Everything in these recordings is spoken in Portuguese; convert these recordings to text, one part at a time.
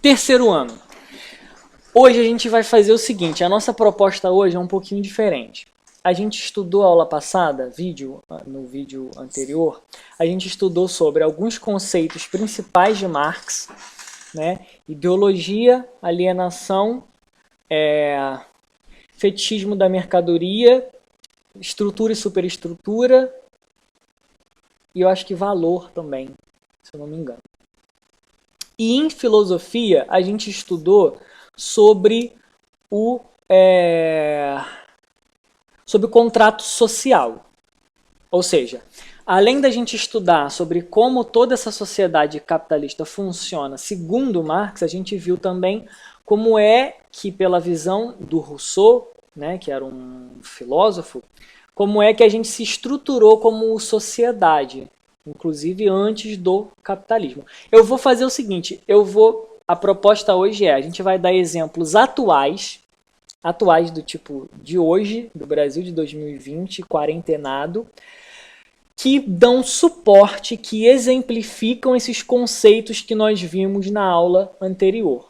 Terceiro ano. Hoje a gente vai fazer o seguinte, a nossa proposta hoje é um pouquinho diferente. A gente estudou a aula passada, no vídeo anterior, a gente estudou sobre alguns conceitos principais de Marx, né? Ideologia, alienação, fetichismo da mercadoria, estrutura e superestrutura, e eu acho que valor também, se eu não me engano. E em filosofia, a gente estudou sobre o contrato social. Ou seja, além da gente estudar sobre como toda essa sociedade capitalista funciona segundo Marx, a gente viu também como é que, pela visão do Rousseau, né, que era um filósofo, como é que a gente se estruturou como sociedade, inclusive antes do capitalismo. Eu vou fazer o seguinte, a proposta hoje a gente vai dar exemplos atuais do tipo de hoje, do Brasil de 2020, quarentenado, que dão suporte, que exemplificam esses conceitos que nós vimos na aula anterior.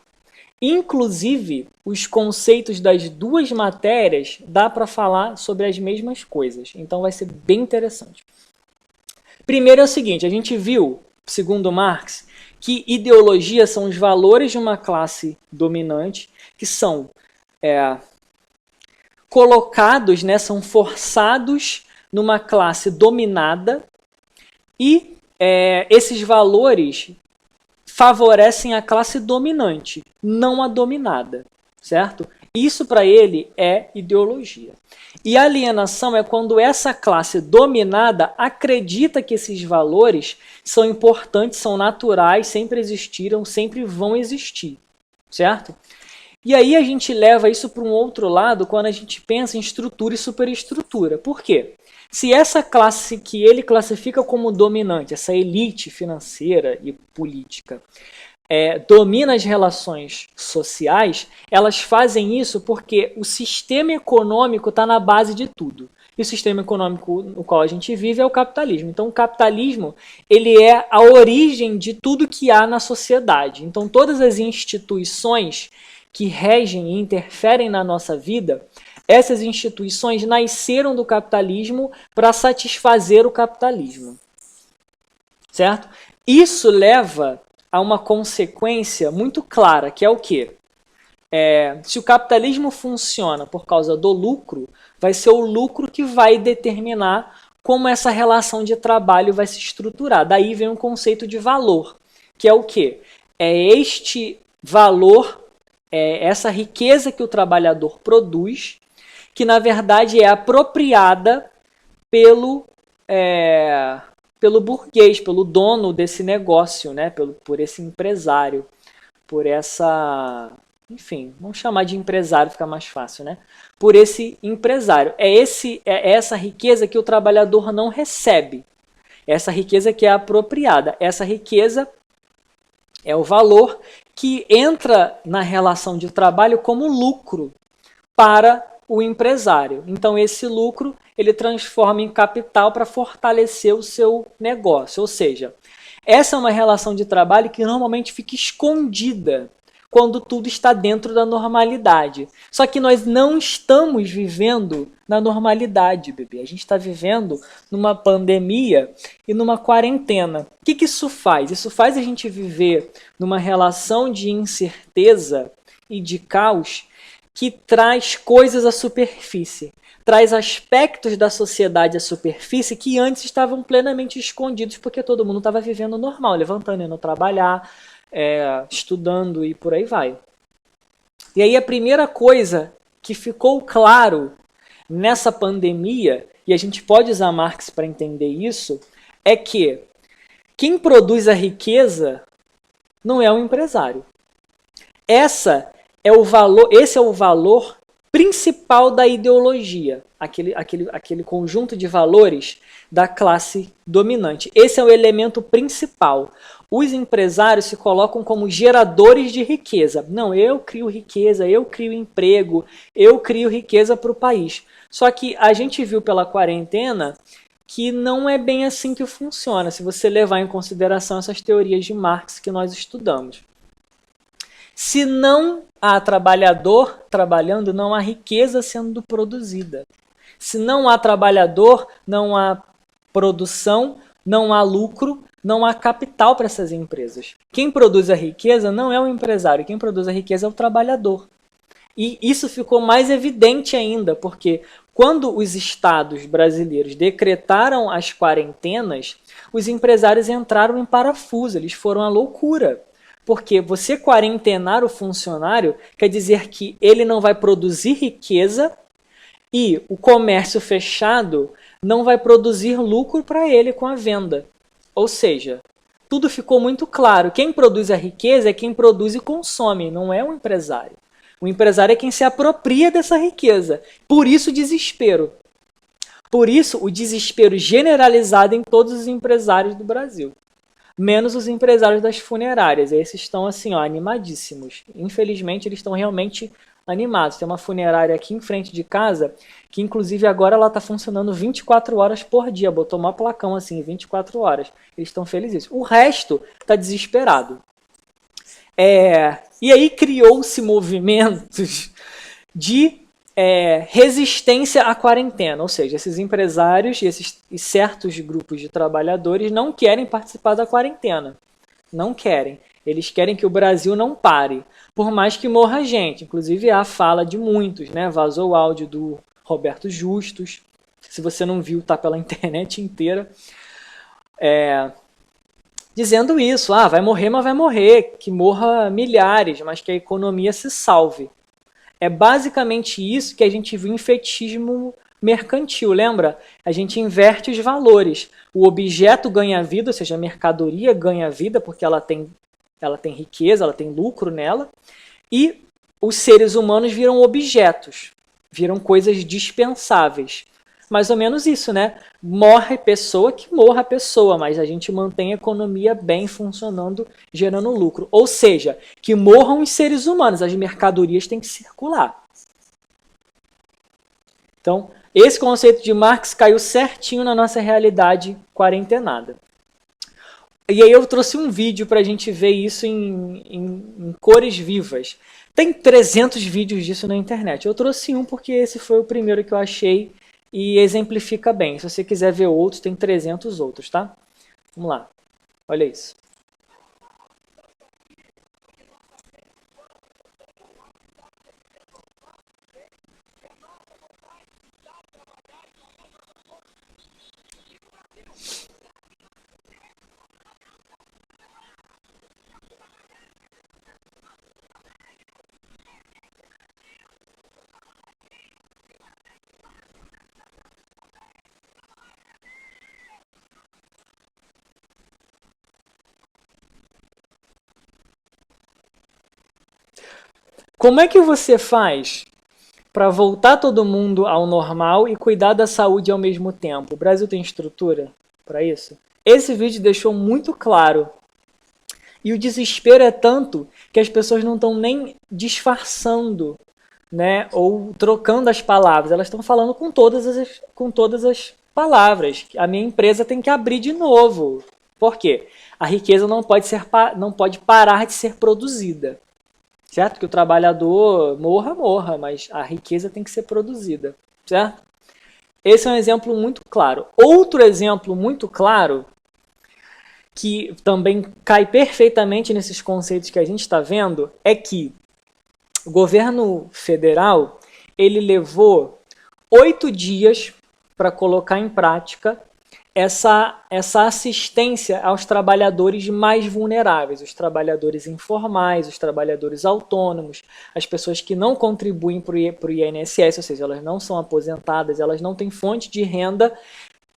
Inclusive, os conceitos das duas matérias dá para falar sobre as mesmas coisas, então vai ser bem interessante. Primeiro é o seguinte, a gente viu, segundo Marx, que ideologia são os valores de uma classe dominante que são colocados, né, são forçados numa classe dominada e esses valores favorecem a classe dominante, não a dominada, certo? Isso para ele é ideologia. E alienação é quando essa classe dominada acredita que esses valores são importantes, são naturais, sempre existiram, sempre vão existir, certo? E aí a gente leva isso para um outro lado quando a gente pensa em estrutura e superestrutura. Por quê? Se essa classe que ele classifica como dominante, essa elite financeira e política, domina as relações sociais, elas fazem isso porque o sistema econômico está na base de tudo. E o sistema econômico no qual a gente vive é o capitalismo. Então o capitalismo ele é a origem de tudo que há na sociedade. Então todas as instituições que regem e interferem na nossa vida, essas instituições nasceram do capitalismo para satisfazer o capitalismo. Certo? Isso leva a uma consequência muito clara, que é o quê? Se o capitalismo funciona por causa do lucro, vai ser o lucro que vai determinar como essa relação de trabalho vai se estruturar. Daí vem um conceito de valor, que é o quê? É este valor, essa riqueza que o trabalhador produz, que na verdade é apropriada pelo burguês, pelo dono desse negócio, né? por esse empresário, por essa... Enfim, vamos chamar de empresário, fica mais fácil, né? Por esse empresário. É essa riqueza que o trabalhador não recebe. Essa riqueza que é apropriada. Essa riqueza é o valor que entra na relação de trabalho como lucro para o empresário. Então esse lucro ele transforma em capital para fortalecer o seu negócio. Ou seja, essa é uma relação de trabalho que normalmente fica escondida quando tudo está dentro da normalidade. Só que nós não estamos vivendo na normalidade, bebê. A gente está vivendo numa pandemia e numa quarentena. O que isso faz? Isso faz a gente viver numa relação de incerteza e de caos que traz coisas à superfície, traz aspectos da sociedade à superfície que antes estavam plenamente escondidos porque todo mundo estava vivendo normal, levantando, indo trabalhar, estudando e por aí vai. E aí a primeira coisa que ficou claro nessa pandemia, e a gente pode usar Marx para entender isso, é que quem produz a riqueza não é o empresário. Esse é o valor principal da ideologia, aquele conjunto de valores da classe dominante. Esse é o elemento principal. Os empresários se colocam como geradores de riqueza. Não, eu crio riqueza, eu crio emprego, eu crio riqueza para o país. Só que a gente viu pela quarentena que não é bem assim que funciona, se você levar em consideração essas teorias de Marx que nós estudamos. Se não há trabalhador trabalhando, não há riqueza sendo produzida. Se não há trabalhador, não há produção, não há lucro, não há capital para essas empresas. Quem produz a riqueza não é o empresário, quem produz a riqueza é o trabalhador. E isso ficou mais evidente ainda, porque quando os estados brasileiros decretaram as quarentenas, os empresários entraram em parafuso, eles foram à loucura. Porque você quarentenar o funcionário quer dizer que ele não vai produzir riqueza e o comércio fechado não vai produzir lucro para ele com a venda. Ou seja, tudo ficou muito claro. Quem produz a riqueza é quem produz e consome, não é o empresário. O empresário é quem se apropria dessa riqueza. Por isso o desespero. Por isso o desespero generalizado em todos os empresários do Brasil. Menos os empresários das funerárias. Esses estão assim, ó, animadíssimos. Infelizmente, eles estão realmente animados. Tem uma funerária aqui em frente de casa, que inclusive agora ela está funcionando 24 horas por dia. Botou uma placão assim, 24 horas. Eles estão felizes. O resto está desesperado. E aí criou-se movimentos de resistência à quarentena, ou seja, esses empresários e certos grupos de trabalhadores não querem participar da quarentena, não querem. Eles querem que o Brasil não pare, por mais que morra gente. Inclusive há fala de muitos, né? Vazou o áudio do Roberto Justus, se você não viu, tá pela internet inteira, dizendo isso, vai morrer, mas vai morrer, que morra milhares, mas que a economia se salve. É basicamente isso que a gente viu em fetichismo mercantil, lembra? A gente inverte os valores. O objeto ganha vida, ou seja, a mercadoria ganha vida porque ela tem riqueza, ela tem lucro nela, e os seres humanos viram objetos, viram coisas dispensáveis. Mais ou menos isso, né? Morre pessoa, que morra a pessoa, mas a gente mantém a economia bem funcionando, gerando lucro. Ou seja, que morram os seres humanos, as mercadorias têm que circular. Então, esse conceito de Marx caiu certinho na nossa realidade quarentenada. E aí eu trouxe um vídeo para a gente ver isso em cores vivas. Tem 300 vídeos disso na internet. Eu trouxe um porque esse foi o primeiro que eu achei e exemplifica bem. Se você quiser ver outros, tem 300 outros, tá? Vamos lá. Olha isso. Como é que você faz para voltar todo mundo ao normal e cuidar da saúde ao mesmo tempo? O Brasil tem estrutura para isso? Esse vídeo deixou muito claro. E o desespero é tanto que as pessoas não estão nem disfarçando, né, ou trocando as palavras. Elas estão falando com todas as palavras. A minha empresa tem que abrir de novo. Por quê? A riqueza não pode parar de ser produzida. Certo? Que o trabalhador morra, mas a riqueza tem que ser produzida. Certo? Esse é um exemplo muito claro. Outro exemplo muito claro, que também cai perfeitamente nesses conceitos que a gente está vendo, é que o governo federal ele levou 8 dias para colocar em prática essa assistência aos trabalhadores mais vulneráveis, os trabalhadores informais, os trabalhadores autônomos, as pessoas que não contribuem para o INSS, ou seja, elas não são aposentadas, elas não têm fonte de renda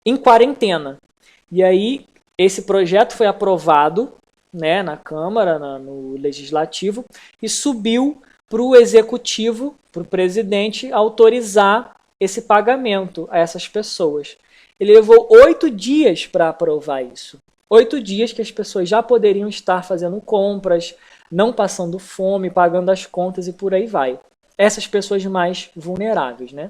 em quarentena. E aí, esse projeto foi aprovado, né, na Câmara, no Legislativo, e subiu para o Executivo, para o presidente, autorizar esse pagamento a essas pessoas. Ele levou 8 dias para aprovar isso. 8 dias que as pessoas já poderiam estar fazendo compras, não passando fome, pagando as contas e por aí vai. Essas pessoas mais vulneráveis, né?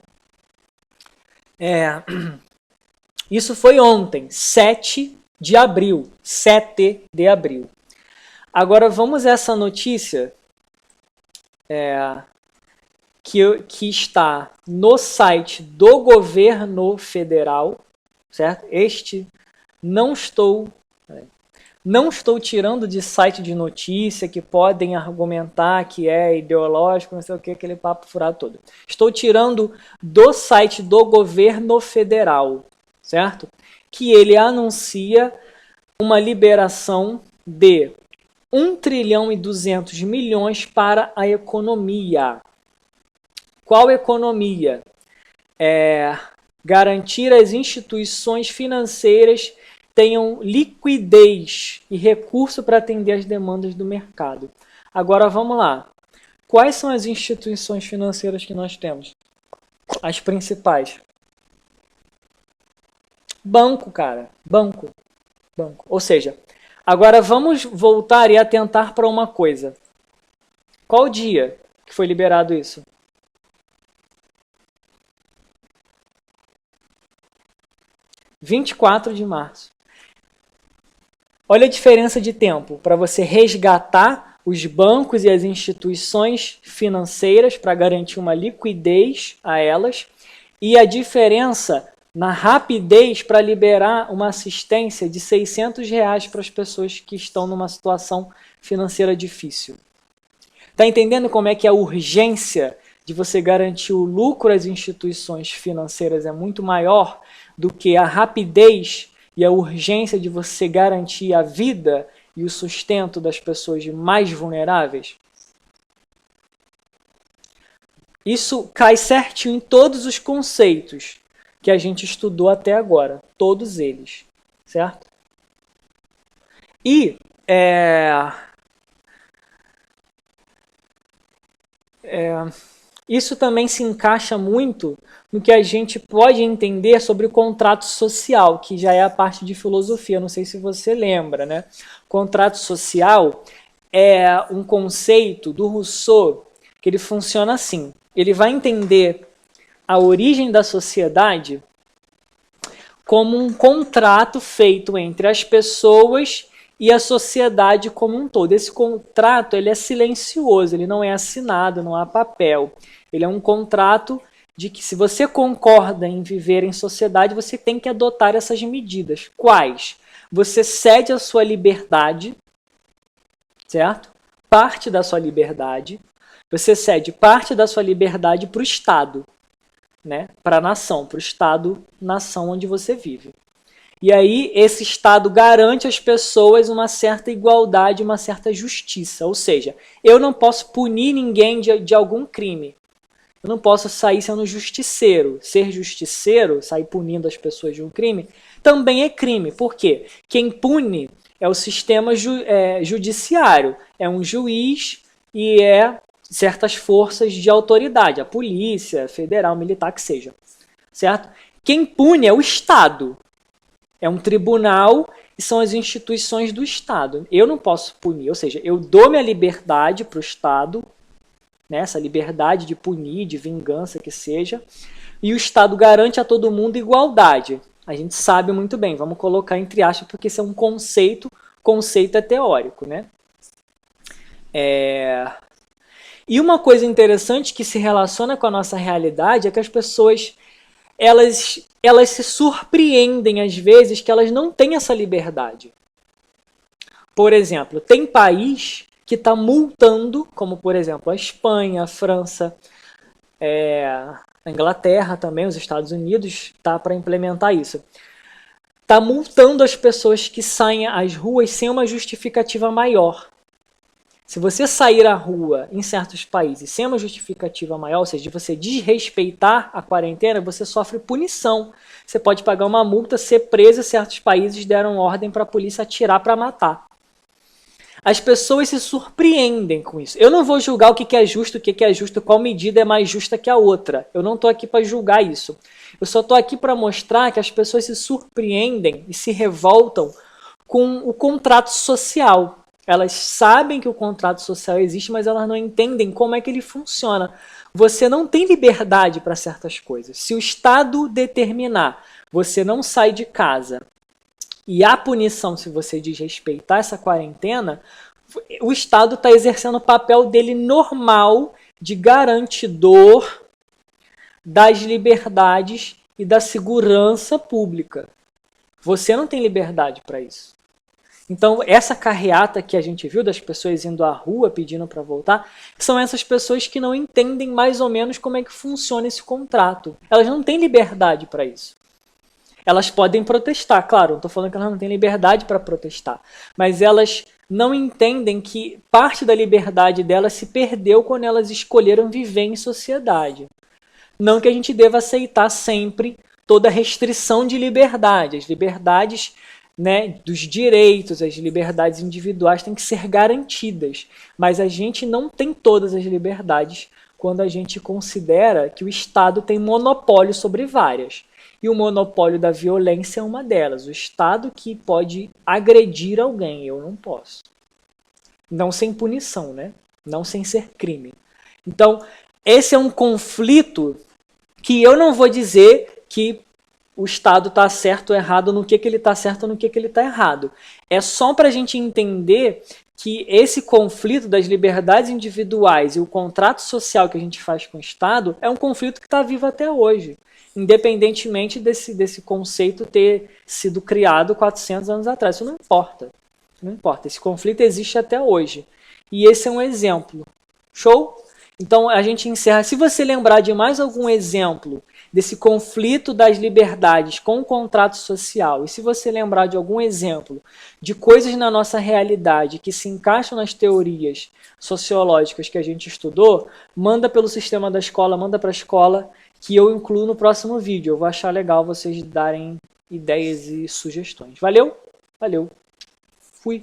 Isso foi ontem, 7 de abril. 7 de abril. Agora vamos a essa notícia que está no site do governo federal, certo? Não estou tirando de site de notícia que podem argumentar que é ideológico, não sei o que, aquele papo furado todo. Estou tirando do site do governo federal, certo? Que ele anuncia uma liberação de 1,2 trilhão para a economia. Qual economia? Garantir as instituições financeiras tenham liquidez e recurso para atender as demandas do mercado. Agora vamos lá. Quais são as instituições financeiras que nós temos? As principais. Banco, cara. Banco. Ou seja, agora vamos voltar e atentar para uma coisa. Qual dia que foi liberado isso? 24 de março. Olha a diferença de tempo para você resgatar os bancos e as instituições financeiras para garantir uma liquidez a elas e a diferença na rapidez para liberar uma assistência de R$ 600 para as pessoas que estão numa situação financeira difícil. Está entendendo como é que a urgência de você garantir o lucro às instituições financeiras é muito maior do que a rapidez e a urgência de você garantir a vida e o sustento das pessoas mais vulneráveis? Isso cai certinho em todos os conceitos que a gente estudou até agora, todos eles, certo? E isso também se encaixa muito no que a gente pode entender sobre o contrato social, que já é a parte de filosofia, não sei se você lembra, né? Contrato social é um conceito do Rousseau que ele funciona assim. Ele vai entender a origem da sociedade como um contrato feito entre as pessoas e a sociedade como um todo. Esse contrato ele é silencioso, ele não é assinado, não há papel. Ele é um contrato de que se você concorda em viver em sociedade, você tem que adotar essas medidas. Quais? Você cede a sua liberdade, certo? Parte da sua liberdade. Você cede parte da sua liberdade para o Estado, né? Para a nação, para o Estado-nação onde você vive. E aí esse Estado garante às pessoas uma certa igualdade, uma certa justiça. Ou seja, eu não posso punir ninguém de algum crime. Eu não posso sair sendo justiceiro. Ser justiceiro, sair punindo as pessoas de um crime, também é crime. Por quê? Quem pune é o sistema judiciário. É um juiz e certas forças de autoridade, a polícia, federal, militar, que seja. Certo? Quem pune é o Estado. É um tribunal e são as instituições do Estado. Eu não posso punir, ou seja, eu dou minha liberdade para o Estado, né, essa liberdade de punir, de vingança que seja, e o Estado garante a todo mundo igualdade. A gente sabe muito bem, vamos colocar entre aspas, porque isso é um conceito é teórico, né? E uma coisa interessante que se relaciona com a nossa realidade é que as pessoas elas se surpreendem às vezes que elas não têm essa liberdade. Por exemplo, tem país que está multando, como por exemplo a Espanha, a França, a Inglaterra também, os Estados Unidos, tá para implementar isso. Está multando as pessoas que saem às ruas sem uma justificativa maior. Se você sair à rua em certos países sem uma justificativa maior, ou seja, de você desrespeitar a quarentena, você sofre punição. Você pode pagar uma multa, ser preso, e certos países deram ordem para a polícia atirar para matar. As pessoas se surpreendem com isso. Eu não vou julgar o que é justo, qual medida é mais justa que a outra. Eu não estou aqui para julgar isso. Eu só estou aqui para mostrar que as pessoas se surpreendem e se revoltam com o contrato social. Elas sabem que o contrato social existe, mas elas não entendem como é que ele funciona. Você não tem liberdade para certas coisas. Se o Estado determinar, você não sai de casa, e há punição se você desrespeitar essa quarentena, o Estado está exercendo o papel dele normal de garantidor das liberdades e da segurança pública. Você não tem liberdade para isso. Então, essa carreata que a gente viu das pessoas indo à rua pedindo para voltar, são essas pessoas que não entendem mais ou menos como é que funciona esse contrato. Elas não têm liberdade para isso. Elas podem protestar, claro, não estou falando que elas não têm liberdade para protestar, mas elas não entendem que parte da liberdade delas se perdeu quando elas escolheram viver em sociedade. Não que a gente deva aceitar sempre toda restrição de liberdade. As liberdades, né, dos direitos, as liberdades individuais têm que ser garantidas. Mas a gente não tem todas as liberdades quando a gente considera que o Estado tem monopólio sobre várias. E o monopólio da violência é uma delas. O Estado que pode agredir alguém, eu não posso. Não sem punição, né? Não sem ser crime. Então, esse é um conflito que eu não vou dizer que o Estado está certo ou errado, no que ele está certo ou no que ele está errado. É só para a gente entender que esse conflito das liberdades individuais e o contrato social que a gente faz com o Estado é um conflito que está vivo até hoje, independentemente desse conceito ter sido criado 400 anos atrás. Isso não importa. Não importa. Esse conflito existe até hoje. E esse é um exemplo. Show? Então a gente encerra. Se você lembrar de mais algum exemplo desse conflito das liberdades com o contrato social, e se você lembrar de algum exemplo de coisas na nossa realidade que se encaixam nas teorias sociológicas que a gente estudou, manda pelo sistema da escola, manda para a escola, que eu incluo no próximo vídeo. Eu vou achar legal vocês darem ideias e sugestões. Valeu? Valeu. Fui.